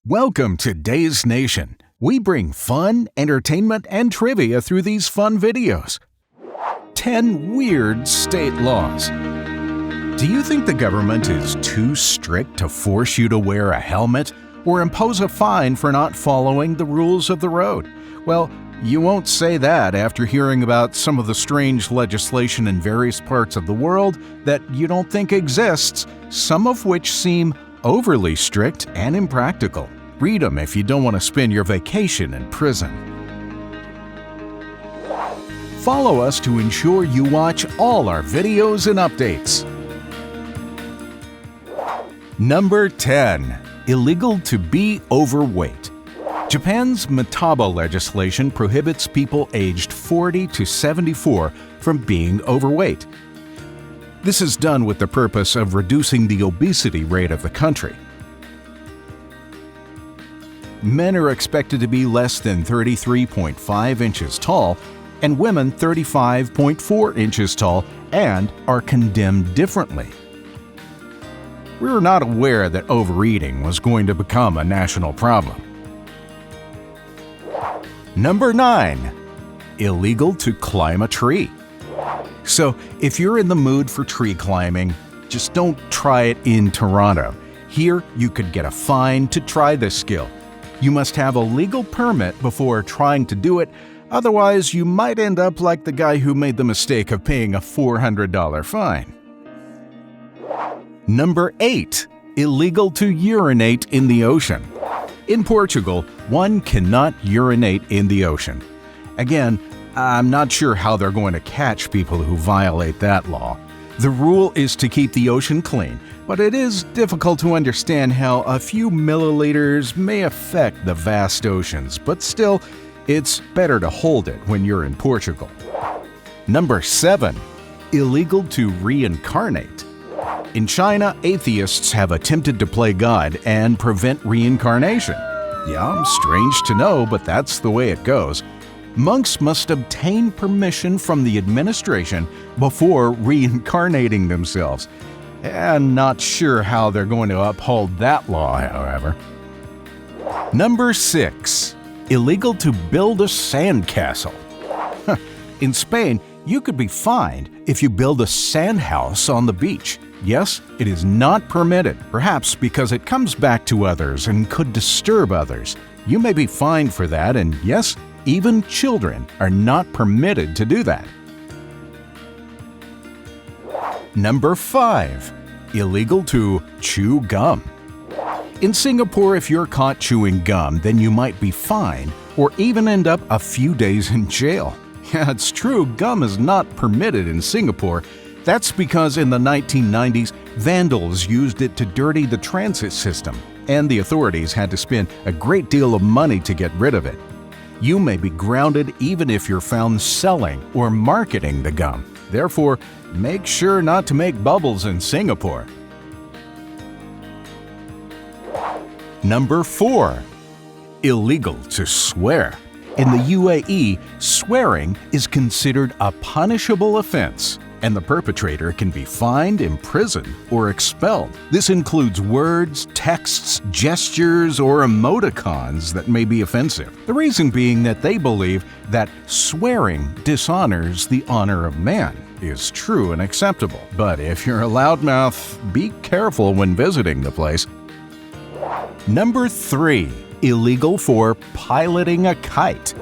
Welcome to Days Nation. We bring fun, entertainment, and trivia through these fun videos. 10 weird state laws. Do you think the government is too strict to force you to wear a helmet or impose a fine for not following the rules of the road? Well, you won't say that after hearing about some of the strange legislation in various parts of the world that you don't think exists, some of which seem overly strict and impractical. Read them if you don't want to spend your vacation in prison. Follow us to ensure you watch all our videos and updates. Number 10. Illegal to be overweight. Japan's Metaba legislation prohibits people aged 40 to 74 from being overweight. This is done with the purpose of reducing the obesity rate of the country. Men are expected to be less than 33.5 inches tall, and women 35.4 inches tall, and are condemned differently. We were not aware that overeating was going to become a national problem. Number 9. Illegal to climb a tree. So, if you're in the mood for tree climbing, just don't try it in Toronto. Here, you could get a fine to try this skill. You must have a legal permit before trying to do it, otherwise you might end up like the guy who made the mistake of paying a $400 fine. Number 8. Illegal to urinate in the ocean. In Portugal, one cannot urinate in the ocean. Again, I'm not sure how they're going to catch people who violate that law. The rule is to keep the ocean clean, but it is difficult to understand how a few milliliters may affect the vast oceans, but still, it's better to hold it when you're in Portugal. Number 7. Illegal to reincarnate. In China, atheists have attempted to play God and prevent reincarnation. Yeah, strange to know, but that's the way it goes. Monks must obtain permission from the administration before reincarnating themselves. I'm not sure how they're going to uphold that law, however. Number 6. Illegal to build a sandcastle. In Spain, you could be fined if you build a sand house on the beach. Yes, it is not permitted, perhaps because it comes back to others and could disturb others. You may be fined for that, and yes, even children are not permitted to do that. Number 5. Illegal to chew gum. In Singapore, if you're caught chewing gum, then you might be fined or even end up a few days in jail. Yeah, it's true, gum is not permitted in Singapore. That's because in the 1990s, vandals used it to dirty the transit system, and the authorities had to spend a great deal of money to get rid of it. You may be grounded even if you're found selling or marketing the gum. Therefore, make sure not to make bubbles in Singapore. Number 4. Illegal to swear. In the UAE, swearing is considered a punishable offense, and the perpetrator can be fined, imprisoned, or expelled. This includes words, texts, gestures, or emoticons that may be offensive. The reason being that they believe that swearing dishonors the honor of man is true and acceptable. But if you're a loudmouth, be careful when visiting the place. Number 3. Illegal for piloting a kite.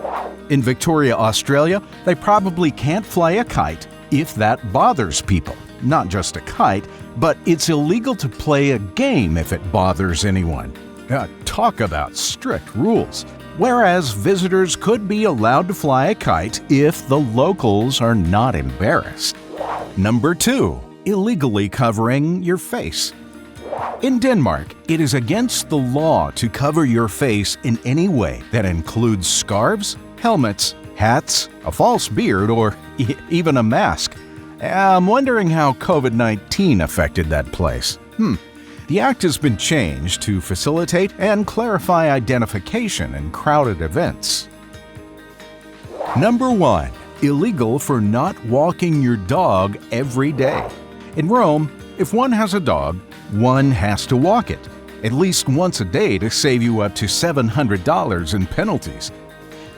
In Victoria, Australia, they probably can't fly a kite if that bothers people. Not just a kite, but it's illegal to play a game if it bothers anyone. Talk about strict rules. Whereas visitors could be allowed to fly a kite if the locals are not embarrassed. Number 2. Illegally covering your face. In Denmark, it is against the law to cover your face in any way that includes scarves, helmets, hats, a false beard, or even a mask. I'm wondering how COVID-19 affected that place. The act has been changed to facilitate and clarify identification in crowded events. Number 1. Illegal for not walking your dog every day. In Rome, if one has a dog, one has to walk it. at least once a day to save you up to $700 in penalties.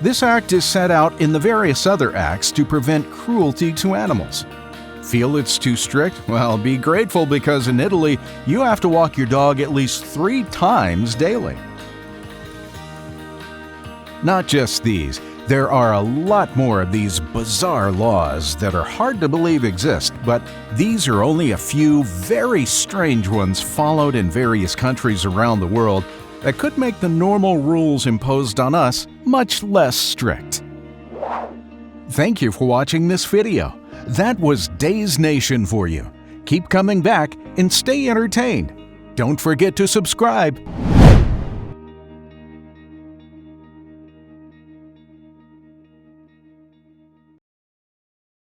This act is set out in the various other acts to prevent cruelty to animals. Feel it's too strict? Well, be grateful because in Italy, you have to walk your dog at least 3 times daily. Not just these, there are a lot more of these bizarre laws that are hard to believe exist, but these are only a few very strange ones followed in various countries around the world that could make the normal rules imposed on us much less strict. Thank you for watching this video. That was Days Nation for you. Keep coming back and stay entertained. Don't forget to subscribe.